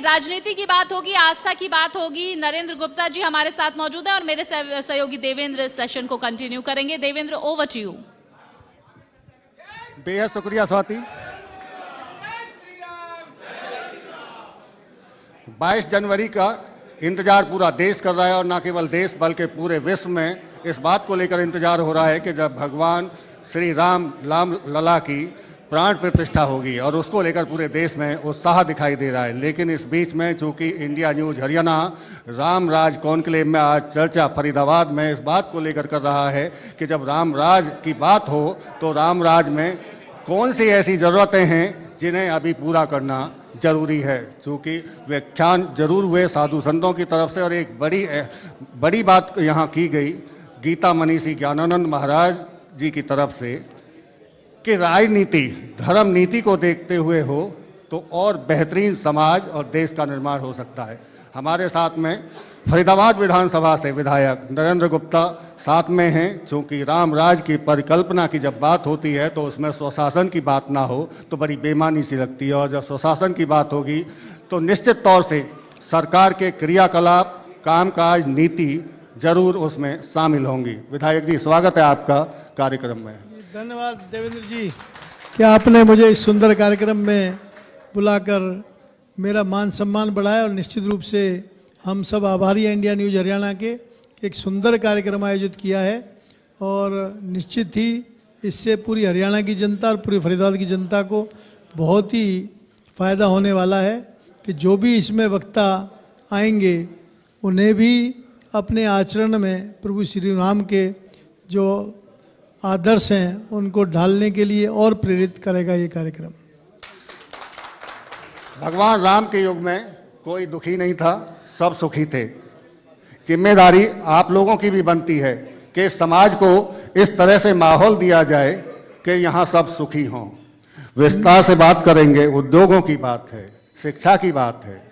राजनीति की बात होगी, आस्था की बात होगी। नरेंद्र गुप्ता जी हमारे साथ मौजूद हैं और मेरे सहयोगी देवेंद्र सेशन को कंटिन्यू करेंगे। Devendra, over to you. बेहद शुक्रिया स्वाति। 22 जनवरी का इंतजार पूरा देश कर रहा है और न केवल देश बल्कि पूरे विश्व में इस बात को लेकर इंतजार हो रहा है कि जब भगवान श्री राम लला की प्राण प्रतिष्ठा होगी और उसको लेकर पूरे देश में उत्साह दिखाई दे रहा है। लेकिन इस बीच में चूंकि इंडिया न्यूज हरियाणा राम राज कॉन्क्लेव में आज चर्चा फरीदाबाद में इस बात को लेकर कर रहा है कि जब राम राज की बात हो तो राम राज में कौन सी ऐसी ज़रूरतें हैं जिन्हें अभी पूरा करना जरूरी है। चूँकि व्याख्यान जरूर हुए साधु संतों की तरफ से और एक बड़ी बात यहाँ की गई गीता मनीषी ज्ञानानंद महाराज जी की तरफ से कि राजनीति धर्म नीति को देखते हुए हो तो और बेहतरीन समाज और देश का निर्माण हो सकता है। हमारे साथ में फरीदाबाद विधानसभा से विधायक नरेंद्र गुप्ता साथ में हैं। चूँकि राम राज की परिकल्पना की जब बात होती है तो उसमें स्वशासन की बात ना हो तो बड़ी बेमानी सी लगती है और जब स्वशासन की बात होगी तो निश्चित तौर से सरकार के क्रियाकलाप कामकाज नीति जरूर उसमें शामिल होंगी। विधायक जी, स्वागत है आपका कार्यक्रम में। धन्यवाद देवेंद्र जी कि आपने मुझे इस सुंदर कार्यक्रम में बुलाकर मेरा मान सम्मान बढ़ाया और निश्चित रूप से हम सब आभारी हैं इंडिया न्यूज हरियाणा के एक सुंदर कार्यक्रम आयोजित किया है और निश्चित ही इससे पूरी हरियाणा की जनता और पूरी फरीदाबाद की जनता को बहुत ही फ़ायदा होने वाला है कि जो भी इसमें वक्ता आएंगे उन्हें भी अपने आचरण में प्रभु श्री राम के जो आदर्श हैं उनको ढालने के लिए और प्रेरित करेगा ये कार्यक्रम। भगवान राम के युग में कोई दुखी नहीं था, सब सुखी थे। जिम्मेदारी आप लोगों की भी बनती है कि समाज को इस तरह से माहौल दिया जाए कि यहाँ सब सुखी हों। विस्तार से बात करेंगे, उद्योगों की बात है, शिक्षा की बात है,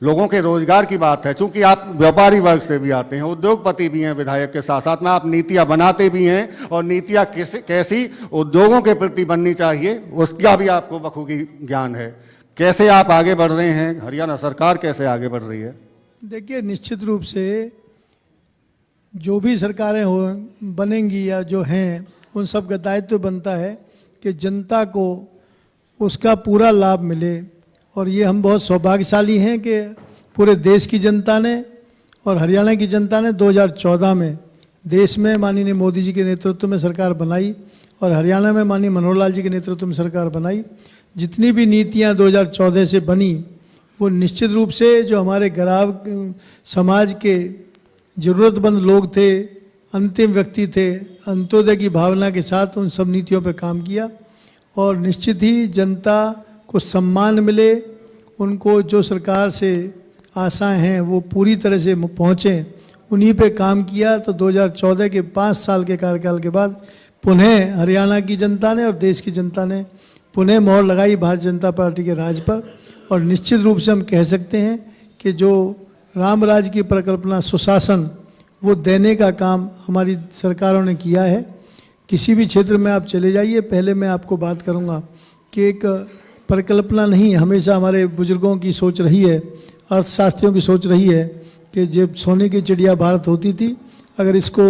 लोगों के रोजगार की बात है। चूंकि आप व्यापारी वर्ग से भी आते हैं, उद्योगपति भी हैं, विधायक के साथ साथ में आप नीतियां बनाते भी हैं और नीतियां कैसी उद्योगों के प्रति बननी चाहिए उसका भी आपको बखूबी ज्ञान है। कैसे आप आगे बढ़ रहे हैं, हरियाणा सरकार कैसे आगे बढ़ रही है? देखिए, निश्चित रूप से जो भी सरकारें हो बनेंगी या जो हैं उन सब का दायित्व बनता है कि जनता को उसका पूरा लाभ मिले। और ये हम बहुत सौभाग्यशाली हैं कि पूरे देश की जनता ने और हरियाणा की जनता ने 2014 में देश में माननीय मोदी जी के नेतृत्व में सरकार बनाई और हरियाणा में माननीय मनोहर लाल जी के नेतृत्व में सरकार बनाई। जितनी भी नीतियां 2014 से बनी वो निश्चित रूप से जो हमारे गरीब समाज के ज़रूरतमंद लोग थे, अंतिम व्यक्ति थे, अंत्योदय की भावना के साथ उन सब नीतियों पर काम किया और निश्चित ही जनता को सम्मान मिले, उनको जो सरकार से आशाएं हैं वो पूरी तरह से पहुँचें, उन्हीं पे काम किया। तो 2014 के 5 साल के कार्यकाल के बाद पुनः हरियाणा की जनता ने और देश की जनता ने पुनः मोहर लगाई भारतीय जनता पार्टी के राज पर और निश्चित रूप से हम कह सकते हैं कि जो राम राज की परिकल्पना सुशासन वो देने का काम हमारी सरकारों ने किया है। किसी भी क्षेत्र में आप चले जाइए, पहले मैं आपको बात करूंगा कि एक परिकल्पना नहीं, हमेशा हमारे बुजुर्गों की सोच रही है, अर्थशास्त्रियों की सोच रही है कि जब सोने की चिड़िया भारत होती थी, अगर इसको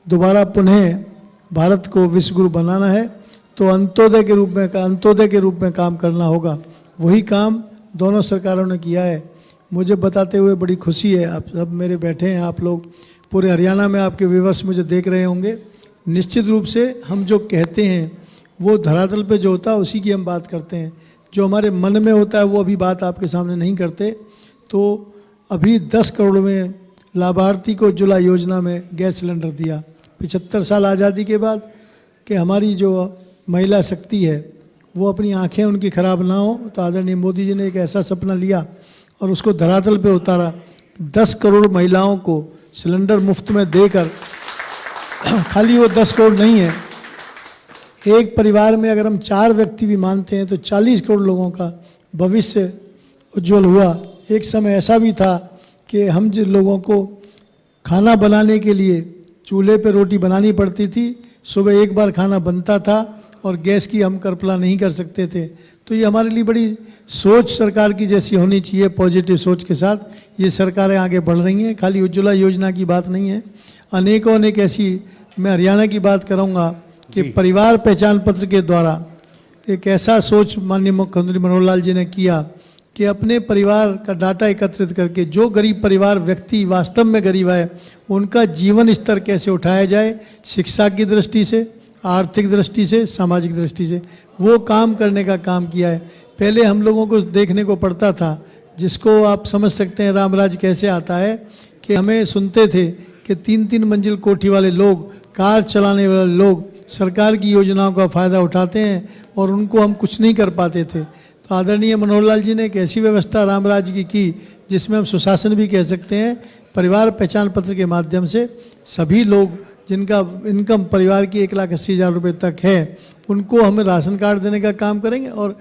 दोबारा पुनः भारत को विश्व गुरु बनाना है तो अंत्योदय के रूप में काम करना होगा। वही काम दोनों सरकारों ने किया है। मुझे बताते हुए बड़ी खुशी है, आप सब मेरे बैठे हैं, आप लोग पूरे हरियाणा में आपके व्यूअर्स मुझे देख रहे होंगे। निश्चित रूप से हम जो कहते हैं वो धरातल पे जो होता है उसी की हम बात करते हैं, जो हमारे मन में होता है वो अभी बात आपके सामने नहीं करते। तो अभी 10 करोड़ में लाभार्थी को उज्ज्वला योजना में गैस सिलेंडर दिया 75 साल आज़ादी के बाद, कि हमारी जो महिला शक्ति है वो अपनी आंखें उनकी खराब ना हो। तो आदरणीय मोदी जी ने एक ऐसा सपना लिया और उसको धरातल पे उतारा। 10 करोड़ महिलाओं को सिलेंडर मुफ्त में देकर खाली वो 10 करोड़ नहीं है, एक परिवार में अगर हम 4 व्यक्ति भी मानते हैं तो 40 करोड़ लोगों का भविष्य उज्जवल हुआ। एक समय ऐसा भी था कि हम जिन लोगों को खाना बनाने के लिए चूल्हे पे रोटी बनानी पड़ती थी, सुबह एक बार खाना बनता था और गैस की हम कल्पना नहीं कर सकते थे। तो ये हमारे लिए बड़ी सोच सरकार की जैसी होनी चाहिए, पॉजिटिव सोच के साथ ये सरकारें आगे बढ़ रही हैं। खाली उज्ज्वला योजना की बात नहीं है, अनेकों अनेक ऐसी, मैं हरियाणा की बात करूँगा कि परिवार पहचान पत्र के द्वारा एक ऐसा सोच माननीय मुख्यमंत्री मनोहर लाल जी ने किया कि अपने परिवार का डाटा एकत्रित करके जो गरीब परिवार व्यक्ति वास्तव में गरीब है उनका जीवन स्तर कैसे उठाया जाए, शिक्षा की दृष्टि से, आर्थिक दृष्टि से, सामाजिक दृष्टि से, वो काम करने का काम किया है। पहले हम लोगों को देखने को पड़ता था, जिसको आप समझ सकते हैं रामराज कैसे आता है, कि हमें सुनते थे कि 3-3 मंजिल कोठी वाले लोग, कार चलाने वाले लोग सरकार की योजनाओं का फ़ायदा उठाते हैं और उनको हम कुछ नहीं कर पाते थे। तो आदरणीय मनोहर लाल जी ने एक ऐसी व्यवस्था रामराज की जिसमें हम सुशासन भी कह सकते हैं। परिवार पहचान पत्र के माध्यम से सभी लोग जिनका इनकम परिवार की 1,80,000 रुपये तक है उनको हमें राशन कार्ड देने का काम करेंगे और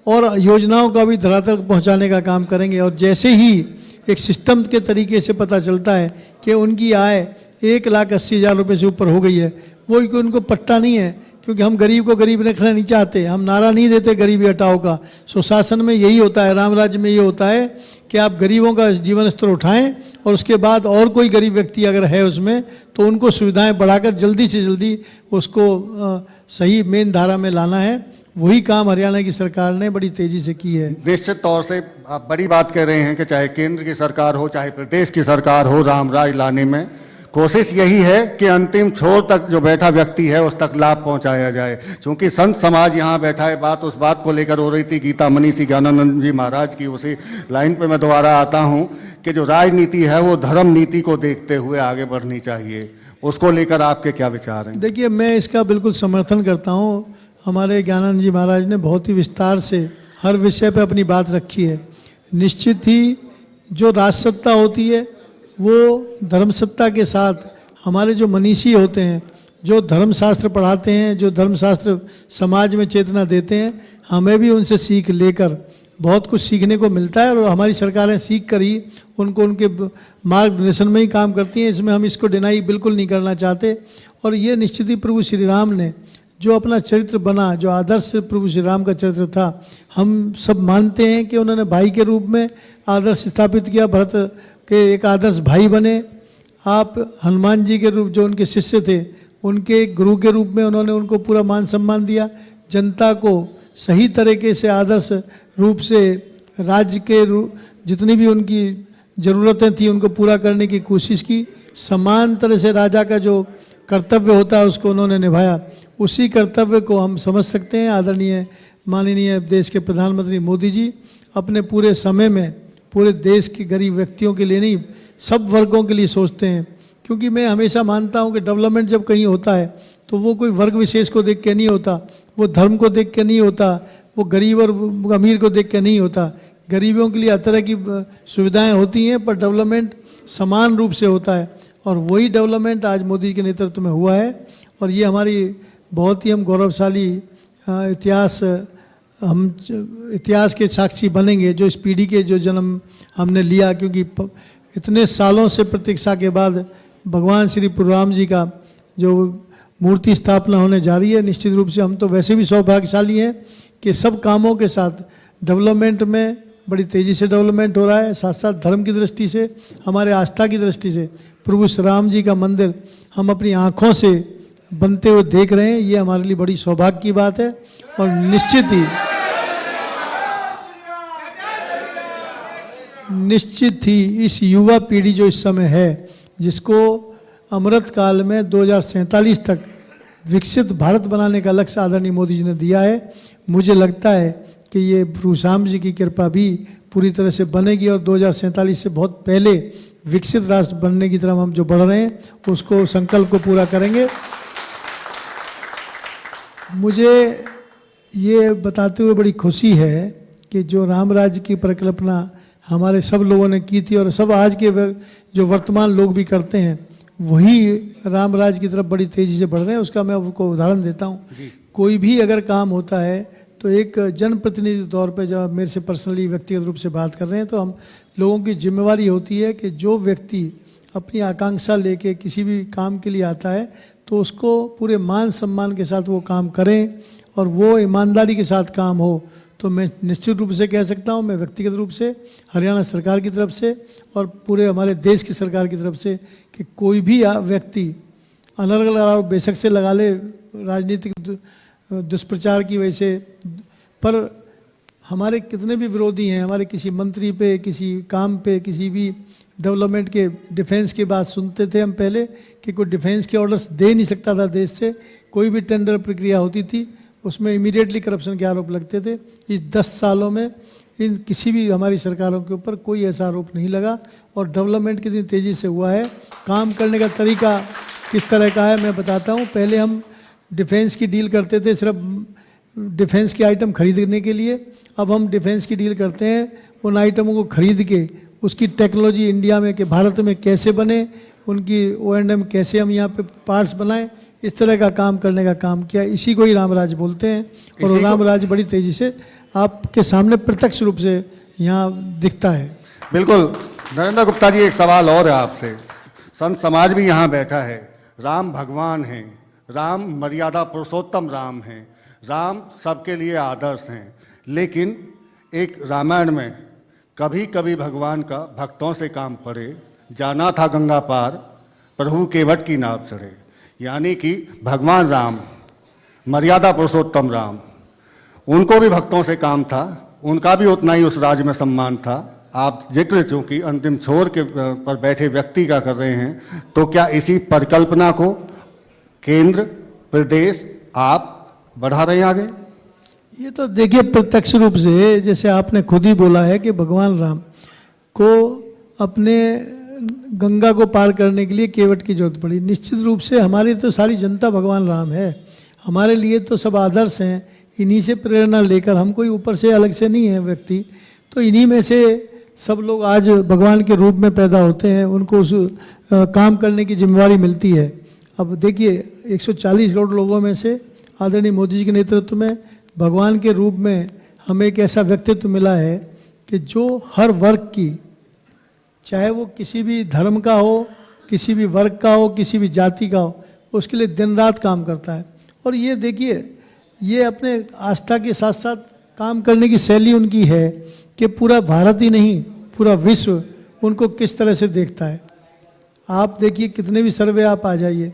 और योजनाओं का भी धरातल पहुंचाने का काम करेंगे। और जैसे ही एक सिस्टम के तरीके से पता चलता है कि उनकी आय 1,80,000 रुपये से ऊपर हो गई है, वो कि उनको पट्टा नहीं है, क्योंकि हम गरीब को गरीब रखना नहीं चाहते, हम नारा नहीं देते गरीबी हटाओ का। सुशासन में यही होता है, राम राज्य में ये होता है कि आप गरीबों का जीवन स्तर उठाएं और उसके बाद और कोई गरीब व्यक्ति अगर है उसमें तो उनको सुविधाएं बढ़ाकर जल्दी से जल्दी उसको सही मेन धारा में लाना है। वही काम हरियाणा की सरकार ने बड़ी तेजी से की है। निश्चित तौर से आप बड़ी बात कह रहे हैं कि चाहे केंद्र की सरकार हो चाहे प्रदेश की सरकार हो, रामराज लाने में कोशिश यही है कि अंतिम छोर तक जो बैठा व्यक्ति है उस तक लाभ पहुंचाया जाए। क्योंकि संत समाज यहाँ बैठा है, बात उस बात को लेकर हो रही थी गीता मनीषी ज्ञानानंद जी महाराज की, उसी लाइन पे मैं दोबारा आता हूँ कि जो राजनीति है वो धर्म नीति को देखते हुए आगे बढ़नी चाहिए। उसको लेकर आपके क्या विचार हैं? देखिए, मैं इसका बिल्कुल समर्थन करता हूँ। हमारे ज्ञानानंद जी महाराज ने बहुत ही विस्तार से हर विषय पे अपनी बात रखी है। निश्चित ही जो राजसत्ता होती है वो धर्मसत्ता के साथ हमारे जो मनीषी होते हैं, जो धर्मशास्त्र पढ़ाते हैं, जो धर्मशास्त्र समाज में चेतना देते हैं, हमें भी उनसे सीख लेकर बहुत कुछ सीखने को मिलता है और हमारी सरकारें सीख कर ही उनको उनके मार्गदर्शन में ही काम करती हैं। इसमें हम इसको डिनाई बिल्कुल नहीं करना चाहते। और ये निश्चित ही प्रभु श्री राम ने जो अपना चरित्र बना, जो आदर्श प्रभु श्री राम का चरित्र था, हम सब मानते हैं कि उन्होंने भाई के रूप में आदर्श स्थापित किया, भरत के एक आदर्श भाई बने। आप हनुमान जी के रूप, जो उनके शिष्य थे, उनके गुरु के रूप में उन्होंने उनको पूरा मान सम्मान दिया। जनता को सही तरीके से आदर्श रूप से राज्य के जितनी भी उनकी ज़रूरतें थी उनको पूरा करने की कोशिश की। समान तरह से राजा का जो कर्तव्य होता है उसको उन्होंने निभाया। उसी कर्तव्य को हम समझ सकते हैं। आदरणीय माननीय देश के प्रधानमंत्री मोदी जी अपने पूरे समय में पूरे देश के गरीब व्यक्तियों के लिए नहीं, सब वर्गों के लिए सोचते हैं। क्योंकि मैं हमेशा मानता हूं कि डेवलपमेंट जब कहीं होता है तो वो कोई वर्ग विशेष को देख के नहीं होता, वो धर्म को देख के नहीं होता, वो गरीब और अमीर को देख के नहीं होता। गरीबों के लिए हर तरह की सुविधाएं होती हैं, पर डेवलपमेंट समान रूप से होता है और वही डेवलपमेंट आज मोदी के नेतृत्व में हुआ है। और ये हमारी बहुत ही हम गौरवशाली इतिहास के साक्षी बनेंगे जो इस पीढ़ी के जो जन्म हमने लिया। क्योंकि इतने सालों से प्रतीक्षा के बाद भगवान श्री प्रभु राम जी का जो मूर्ति स्थापना होने जा रही है, निश्चित रूप से हम तो वैसे भी सौभाग्यशाली हैं कि सब कामों के साथ डेवलपमेंट में बड़ी तेज़ी से डेवलपमेंट हो रहा है। साथ साथ धर्म की दृष्टि से, हमारे आस्था की दृष्टि से प्रभु श्री राम जी का मंदिर हम अपनी आँखों से बनते हुए देख रहे हैं। ये हमारे लिए बड़ी सौभाग्य की बात है। और निश्चित ही इस युवा पीढ़ी जो इस समय है, जिसको अमृत काल में 2047 तक विकसित भारत बनाने का लक्ष्य आदरणीय मोदी जी ने दिया है, मुझे लगता है कि ये प्रभु श्याम जी की कृपा भी पूरी तरह से बनेगी और 2047 से बहुत पहले विकसित राष्ट्र बनने की तरफ हम जो बढ़ रहे हैं उसको संकल्प को पूरा करेंगे। मुझे ये बताते हुए बड़ी खुशी है कि जो राम राज्य की परिकल्पना हमारे सब लोगों ने की थी और सब आज के जो वर्तमान लोग भी करते हैं, वही राम राज्य की तरफ बड़ी तेज़ी से बढ़ रहे हैं। उसका मैं आपको उदाहरण देता हूँ। कोई भी अगर काम होता है तो एक जनप्रतिनिधि के तौर पे जब आप मेरे से पर्सनली व्यक्तिगत रूप से बात कर रहे हैं तो हम लोगों की जिम्मेवारी होती है कि जो व्यक्ति अपनी आकांक्षा लेके किसी भी काम के लिए आता है तो उसको पूरे मान सम्मान के साथ वो काम करें और वो ईमानदारी के साथ काम हो। तो मैं निश्चित रूप से कह सकता हूँ, मैं व्यक्तिगत रूप से हरियाणा सरकार की तरफ से और पूरे हमारे देश की सरकार की तरफ से, कि कोई भी व्यक्ति अनर्गल आरोप बेशक से लगा ले राजनीतिक दुष्प्रचार की वजह से, पर हमारे कितने भी विरोधी हैं, हमारे किसी मंत्री पे, किसी काम पे, किसी भी डेवलपमेंट के डिफेंस की बात सुनते थे हम पहले कि कोई डिफेंस के ऑर्डर्स दे नहीं सकता था देश से, कोई भी टेंडर प्रक्रिया होती थी उसमें इमीडिएटली करप्शन के आरोप लगते थे। इस 10 सालों में इन किसी भी हमारी सरकारों के ऊपर कोई ऐसा आरोप नहीं लगा और डेवलपमेंट कितनी तेज़ी से हुआ है। काम करने का तरीका किस तरह का है मैं बताता हूँ। पहले हम डिफेंस की डील करते थे सिर्फ डिफेंस के आइटम खरीदने के लिए, अब हम डिफेंस की डील करते हैं उन आइटमों को खरीद के उसकी टेक्नोलॉजी इंडिया में कि भारत में कैसे बने, उनकी O&M कैसे हम यहाँ पे पार्ट्स बनाएं, इस तरह का काम करने का काम किया। इसी को ही रामराज बोलते हैं और वो रामराज बड़ी तेज़ी से आपके सामने प्रत्यक्ष रूप से यहाँ दिखता है। बिल्कुल नरेंद्र गुप्ता जी, एक सवाल और है आपसे। संत समाज भी यहाँ बैठा है। राम भगवान हैं, राम मर्यादा पुरुषोत्तम राम हैं, राम सबके लिए आदर्श हैं, लेकिन एक रामायण में कभी कभी भगवान का भक्तों से काम पड़े, जाना था गंगा पार प्रभु केवट की नाव चढ़े। यानी कि भगवान राम मर्यादा पुरुषोत्तम राम, उनको भी भक्तों से काम था, उनका भी उतना ही उस राज्य में सम्मान था। आप जिक्र चूंकि अंतिम छोर के पर बैठे व्यक्ति का कर रहे हैं, तो क्या इसी परिकल्पना को केंद्र प्रदेश आप बढ़ा रहे हैं आगे? ये तो देखिए प्रत्यक्ष रूप से, जैसे आपने खुद ही बोला है कि भगवान राम को अपने गंगा को पार करने के लिए केवट की जरूरत पड़ी। निश्चित रूप से हमारी तो सारी जनता भगवान राम है, हमारे लिए तो सब आदर्श हैं, इन्हीं से प्रेरणा लेकर, हम कोई ऊपर से अलग से नहीं है व्यक्ति, तो इन्हीं में से सब लोग आज भगवान के रूप में पैदा होते हैं, उनको उस काम करने की जिम्मेवारी मिलती है। अब देखिए 140 करोड़ लोगों में से आदरणीय मोदी जी के नेतृत्व में भगवान के रूप में हमें एक ऐसा व्यक्तित्व मिला है कि जो हर वर्ग की, चाहे वो किसी भी धर्म का हो, किसी भी वर्ग का हो, किसी भी जाति का हो, उसके लिए दिन रात काम करता है। और ये देखिए, ये अपने आस्था के साथ साथ काम करने की शैली उनकी है कि पूरा भारत ही नहीं पूरा विश्व उनको किस तरह से देखता है। आप देखिए कितने भी सर्वे आप आ जाइए,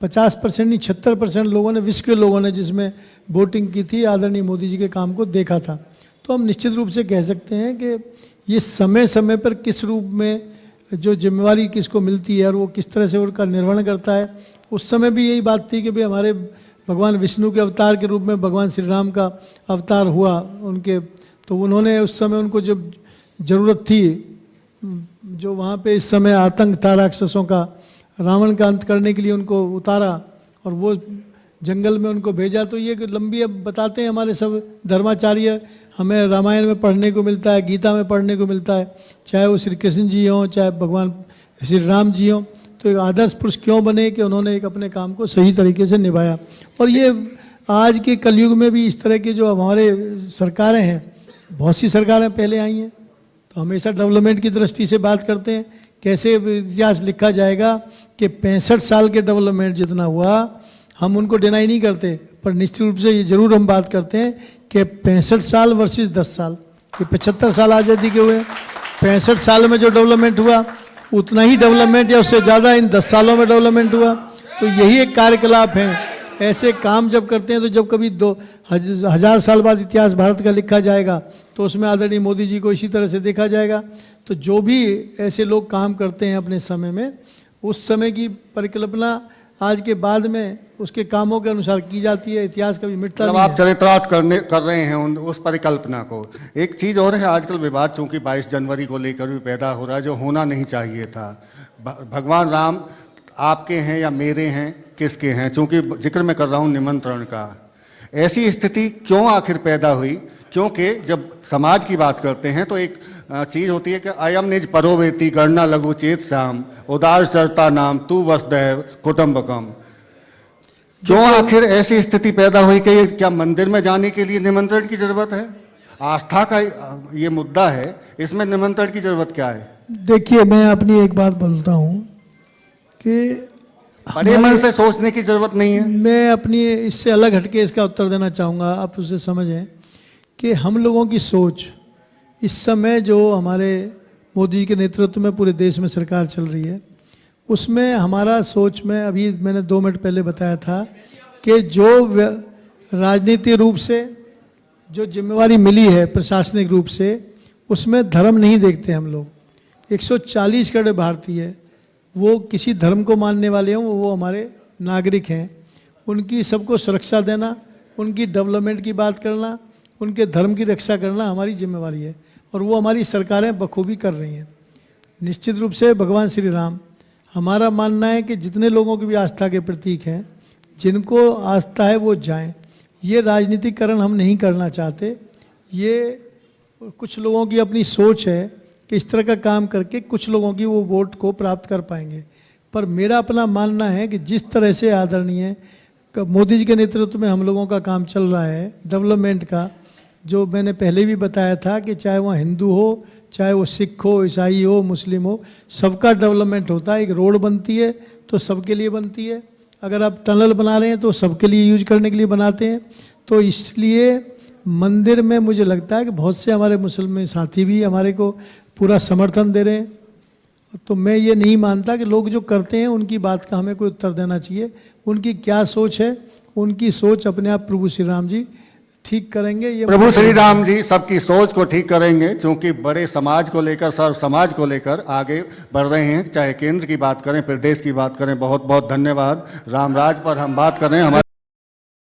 50% नहीं 76% लोगों ने, विश्व के लोगों ने जिसमें वोटिंग की थी, आदरणीय मोदी जी के काम को देखा था। तो हम निश्चित रूप से कह सकते हैं कि ये समय समय पर किस रूप में जो जिम्मेवारी किसको मिलती है और वो किस तरह से उनका निर्वहन करता है। उस समय भी यही बात थी कि भाई हमारे भगवान विष्णु के अवतार के रूप में भगवान श्री राम का अवतार हुआ उनके, तो उन्होंने उस समय उनको जब ज़रूरत थी, जो वहाँ पे इस समय आतंक था राक्षसों का, रावण का अंत करने के लिए उनको उतारा और वो जंगल में उनको भेजा। तो ये लंबी अब बताते हैं हमारे सब धर्माचार्य, हमें रामायण में पढ़ने को मिलता है, गीता में पढ़ने को मिलता है, चाहे वो श्री कृष्ण जी हों, चाहे भगवान श्री राम जी हों। तो एक आदर्श पुरुष क्यों बने कि उन्होंने एक अपने काम को सही तरीके से निभाया। और ये आज के कलयुग में भी इस तरह की जो हमारे सरकारें हैं, बहुत सी सरकारें पहले आई हैं, तो हमेशा डेवलपमेंट की दृष्टि से बात करते हैं। कैसे इतिहास लिखा जाएगा कि 65 साल के डेवलपमेंट जितना हुआ, हम उनको डिनाई नहीं करते, पर निश्चित रूप से ये जरूर हम बात करते हैं कि 65 साल वर्सेस 10 साल, ये 75 साल आज़ादी के हुए, 65 साल में जो डेवलपमेंट हुआ उतना ही डेवलपमेंट या उससे ज़्यादा इन 10 सालों में डेवलपमेंट हुआ। तो यही एक कार्यकलाप है। ऐसे काम जब करते हैं तो जब कभी 2000 साल बाद इतिहास भारत का लिखा जाएगा तो उसमें आदरणीय मोदी जी को इसी तरह से देखा जाएगा। तो जो भी ऐसे लोग काम करते हैं अपने समय में, उस समय की परिकल्पना आज के बाद में उसके कामों के अनुसार की जाती है। इतिहास कभी मिटता नहीं है। आप चरितार्थ कर रहे हैं उस परिकल्पना को। एक चीज़ और है, आजकल विवाद चूंकि 22 जनवरी को लेकर भी पैदा हो रहा है, जो होना नहीं चाहिए था। भगवान राम आपके हैं या मेरे हैं, किसके हैं? चूंकि जिक्र मैं कर रहा हूँ निमंत्रण का। ऐसी स्थिति क्यों आखिर पैदा हुई? क्योंकि जब समाज की बात करते हैं तो एक चीज़ होती है कि अयम निज परोवेती गणना लघु चेत श्याम उदार चरता नाम तू वसुदैव कुटुंबकम। क्यों आखिर ऐसी स्थिति पैदा हुई कि क्या मंदिर में जाने के लिए निमंत्रण की जरूरत है? आस्था का ये मुद्दा है, इसमें निमंत्रण की जरूरत क्या है? देखिए, मैं अपनी एक बात बोलता हूँ कि बड़े मन से सोचने की जरूरत नहीं है। मैं अपनी इससे अलग हटके इसका उत्तर देना चाहूँगा, आप उसे समझें कि हम लोगों की सोच इस समय जो हमारे मोदी जी के नेतृत्व में पूरे देश में सरकार चल रही है, उसमें हमारा सोच में अभी मैंने 2 मिनट पहले बताया था कि जो राजनीतिक रूप से जो जिम्मेवारी मिली है प्रशासनिक रूप से, उसमें धर्म नहीं देखते हम लोग। 140 करोड़ भारतीय वो किसी धर्म को मानने वाले हों, वो हमारे नागरिक हैं, उनकी सबको सुरक्षा देना, उनकी डेवलपमेंट की बात करना, उनके धर्म की रक्षा करना हमारी जिम्मेवारी है और वो हमारी सरकारें बखूबी कर रही हैं। निश्चित रूप से भगवान श्री राम, हमारा मानना है कि जितने लोगों की भी आस्था के प्रतीक हैं, जिनको आस्था है वो जाएं। ये राजनीतिकरण हम नहीं करना चाहते। ये कुछ लोगों की अपनी सोच है कि इस तरह का काम करके कुछ लोगों की वो वोट को प्राप्त कर पाएंगे, पर मेरा अपना मानना है कि जिस तरह से आदरणीय मोदी जी के नेतृत्व में हम लोगों का काम चल रहा है डेवलपमेंट का, जो मैंने पहले भी बताया था कि चाहे वह हिंदू हो, चाहे वो सिख हो, ईसाई हो, मुस्लिम हो, सबका डेवलपमेंट होता है। एक रोड बनती है तो सबके लिए बनती है, अगर आप टनल बना रहे हैं तो सबके लिए यूज करने के लिए बनाते हैं। तो इसलिए मंदिर में मुझे लगता है कि बहुत से हमारे मुसलमान साथी भी हमारे को पूरा समर्थन दे रहे हैं। तो मैं ये नहीं मानता कि लोग जो करते हैं उनकी बात का हमें कोई उत्तर देना चाहिए। उनकी क्या सोच है, उनकी सोच अपने आप प्रभु श्री राम जी ठीक करेंगे। ये प्रभु श्री राम जी सबकी सोच को ठीक करेंगे, क्योंकि बड़े समाज को लेकर, सर्व समाज को लेकर आगे बढ़ रहे हैं। चाहे केंद्र की बात करें, फिर देश की बात करें। बहुत बहुत धन्यवाद। रामराज पर हम बात कर रहे हैं। हमारे